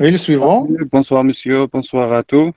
Et le suivant? Bonsoir monsieur, bonsoir à tous.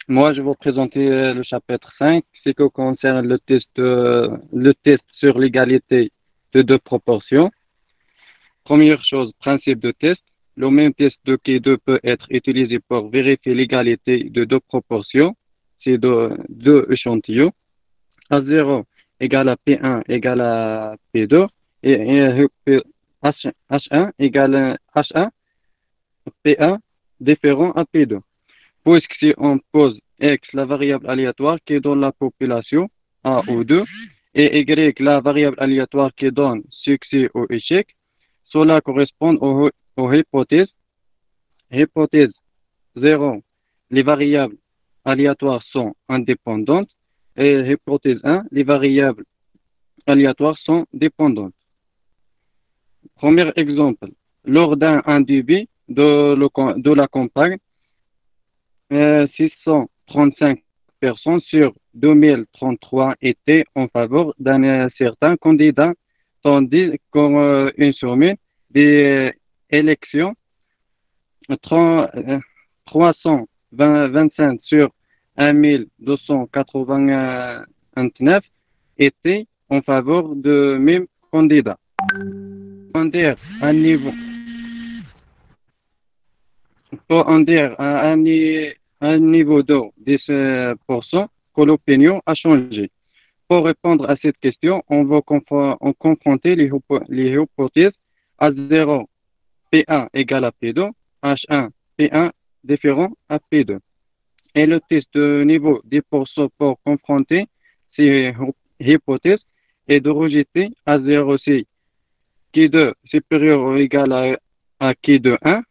Moi, je vais vous présenter le chapitre 5, ce qui concerne le test sur l'égalité de deux proportions. Première chose, principe de test. Le même test de K2 peut être utilisé pour vérifier l'égalité de deux proportions. C'est deux échantillons. A0 égale à P1 égale à P2 et H1 égale à H1 P1 différent à P2. Puisque si on pose X, la variable aléatoire qui donne la population, A ou 2, et Y, la variable aléatoire qui donne succès ou échec, cela correspond aux hypothèses. Hypothèse 0, les variables aléatoires sont indépendantes, et hypothèse 1, les variables aléatoires sont dépendantes. Premier exemple, lors d'un débit de la campagne, 635 personnes sur 2033 étaient en faveur d'un certain candidat, tandis qu'une semaine des élections, 325 sur 1289 étaient en faveur de même candidat. On dire un niveau, pour en dire un niveau de 10% que l'opinion a changé. Pour répondre à cette question, on va confronter les hypothèses A0 P1 égale à P2, H1 P1 différent à P2. Et le test de niveau 10% pour confronter ces hypothèses est de rejeter A0 si Q2 supérieur ou égal à Q2 1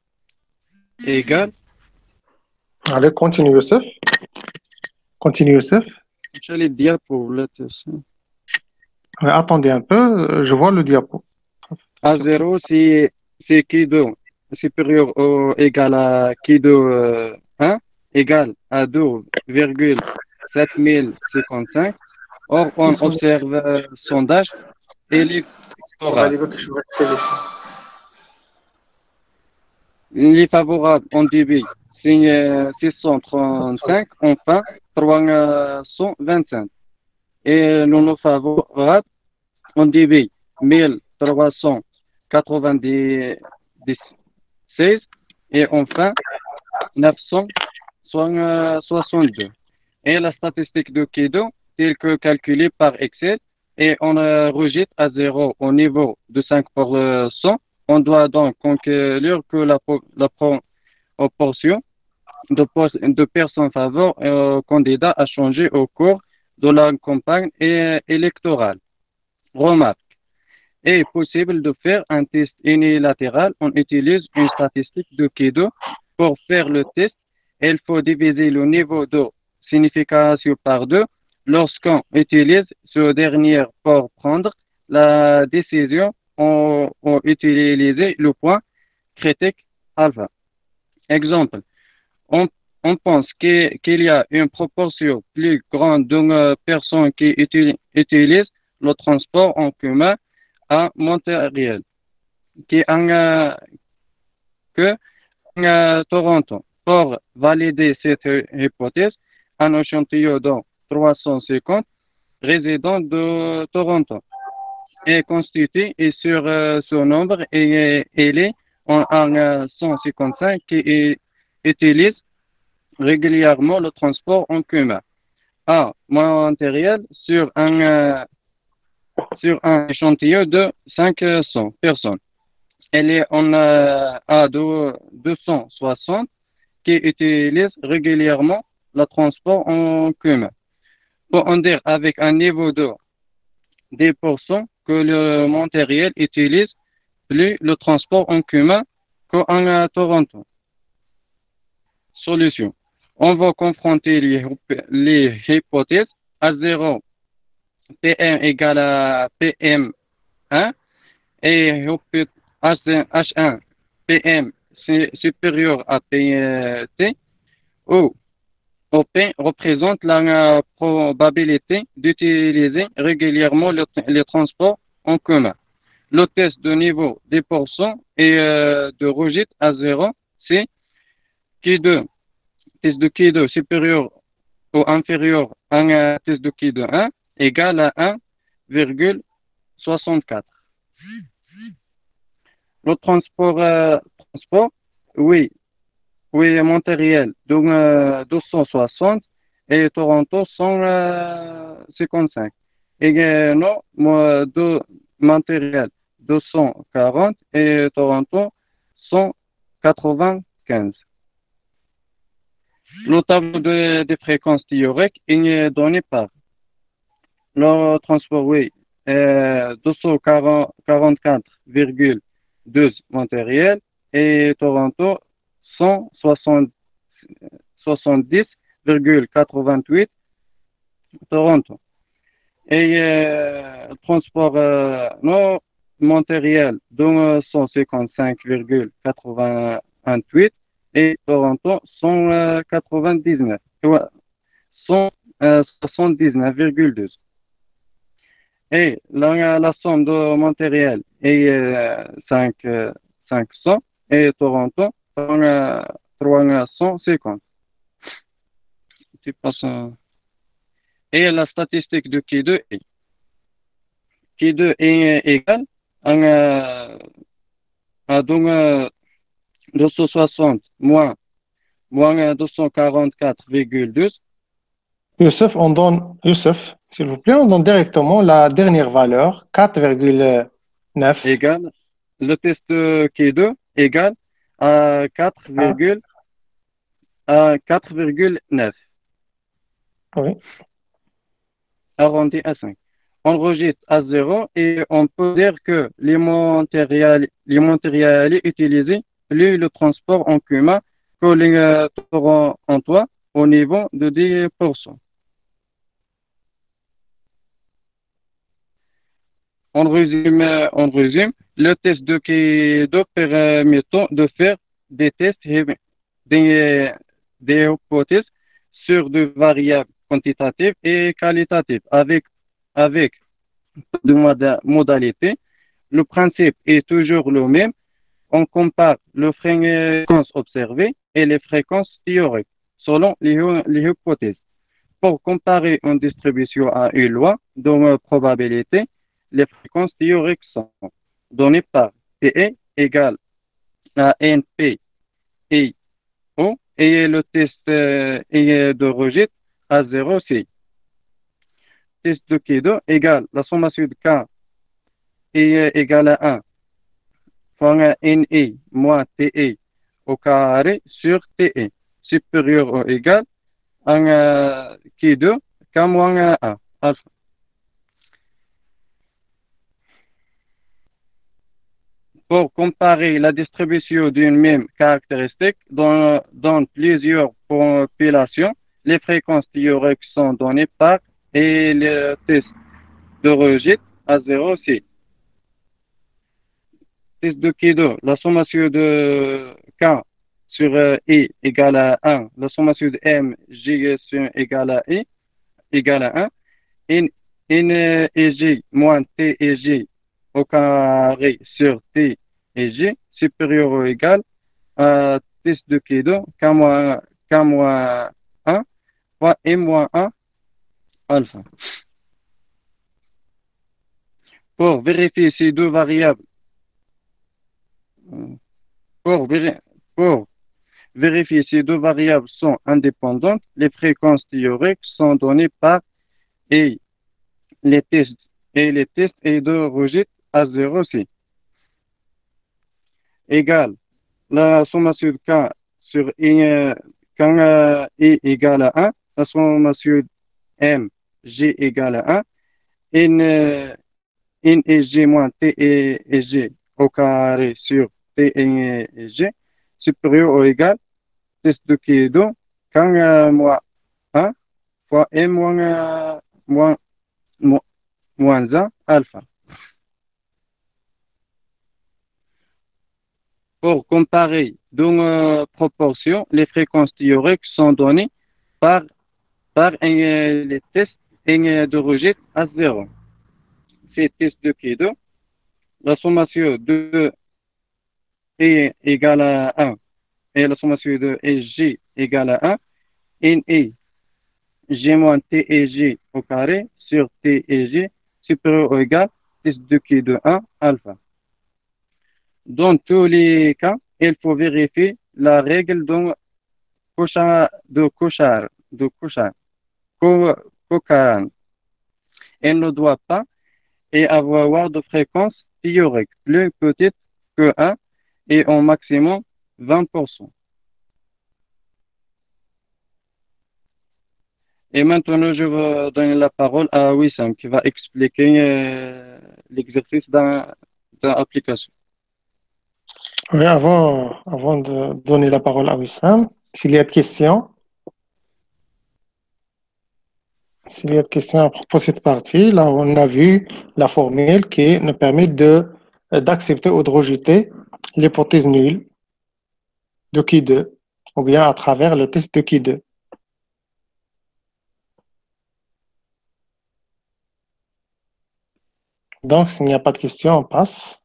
égale. Allez, continue, Youssef. Continue, Youssef. J'allais dire pour le test. Ouais, attendez un peu, je vois le diapo. A0, c'est Q2 supérieur ou égal à Q2 1 égal à 2,7055. Or, on observe sondage électoral. Les favorables en débit, c'est 635, enfin 325. Et non favorables en débit, 1396 et enfin 962. Et la statistique de Kido, telle que calculée par Excel, et on rejette à zéro au niveau de 5%. On doit donc conclure que la proportion de personnes favorables au candidat a changé au cours de la campagne électorale. Remarque. Il est possible de faire un test unilatéral. On utilise une statistique de Kido. Pour faire le test, il faut diviser le niveau de signification par deux. Lorsqu'on utilise ce dernier pour prendre la décision, on utilise le point critique alpha. Exemple, on, on pense qu'il y a une proportion plus grande de personnes qui utilisent le transport en commun à Montréal que Toronto. Pour valider cette hypothèse, un échantillon de 350 résidents de Toronto est constitué et sur ce nombre, il est en 155 qui utilisent régulièrement le transport en commun à Montréal sur un échantillon de 500 personnes. Elle est en à 260 qui utilisent régulièrement le transport en commun. Pour en dire avec un niveau de 10% que le Montréal utilise plus le transport en commun qu'en Toronto. Solution. On va confronter les hypothèses à 0 PM égale à PM1 et H1 PM supérieur à PT où OP représente la probabilité d'utiliser régulièrement les transports en commun. Le test de niveau 10% et de rejet à 0 c'est Q2, test de Q2 supérieur ou inférieur à un test de Q2 1 égale à 1,64. Le transport, oui, oui, Montréal, donc 260 et Toronto 155. Et non, moi, Montréal 240 et Toronto 195. Le tableau des fréquences théoriques est donné par le transport, oui, 244,2 Montréal et Toronto 170,88 Toronto. Et transport non Montréal, donc 155,88 et Toronto 199, 179,2. Et la somme de Montréal est 500 et Toronto 350. Tu passes, et la statistique de Q2 est égal à donc 260 moins 244,2 Youssef, s'il vous plaît, on donne directement la dernière valeur, 4,9. égale le test Q2 égale à 4,9 Oui. arrondi à 5. On registre à 0 et on peut dire que les matériels utilisés, lui, le transport en commun, que les torrents en toit au niveau de 10%. On résume, le test de Q2 permettant de faire des tests, des hypothèses sur des variables quantitatives et qualitatives avec deux modalités. Le principe est toujours le même. On compare les fréquences observées et les fréquences théoriques selon les hypothèses. Pour comparer une distribution à une loi de probabilité, les fréquences théoriques sont données par TE égale à NP et O et le test est de rejet à 0 C. Test de Q2 égale la sommation de K est égale à 1 fois NE moins TE au carré sur TE supérieur ou égal à Q2 K moins 1 alpha. Pour comparer la distribution d'une même caractéristique dans plusieurs populations, les fréquences théoriques sont données par et le test de rejet à 0 C. Test de Q2, la sommation de K sur I égale à 1, la sommation de M, J égale à I égale à 1, N et J moins T et J au carré sur T et J supérieur ou égal à test de Q2 K moins 1 fois M moins 1 alpha. Pour vérifier ces deux variables, pour vérifier ces deux variables sont indépendantes, les fréquences théoriques sont données par et les tests et de rejet à 0 C égale la sommation de K sur I, quand I égale à 1, la sommation de M, G égale à 1, N et G moins T et G au carré sur T et G supérieur ou égal test de Q2 quand moins 1 fois M moins 1 alpha. Pour comparer deux proportions, les fréquences théoriques sont données par les tests de rejet à 0. C'est test de Q2. La sommation de est égale à 1 et la sommation de SG égale à 1, NE, G moins T et G au carré sur T et G supérieur ou égal test de Q de 1 alpha. Dans tous les cas, il faut vérifier la règle de Cochran. Elle ne doit pas y avoir de fréquence théorique plus petite que 1 et au maximum 20%. Et maintenant, je vais donner la parole à Wissam qui va expliquer l'exercice dans l'application. Oui, avant de donner la parole à Wissam, s'il y a de questions, s'il y a de questions à propos de cette partie, là, on a vu la formule qui nous permet d'accepter ou de rejeter l'hypothèse nulle de qui 2 ou bien à travers le test de qui 2. Donc, s'il n'y a pas de questions, on passe.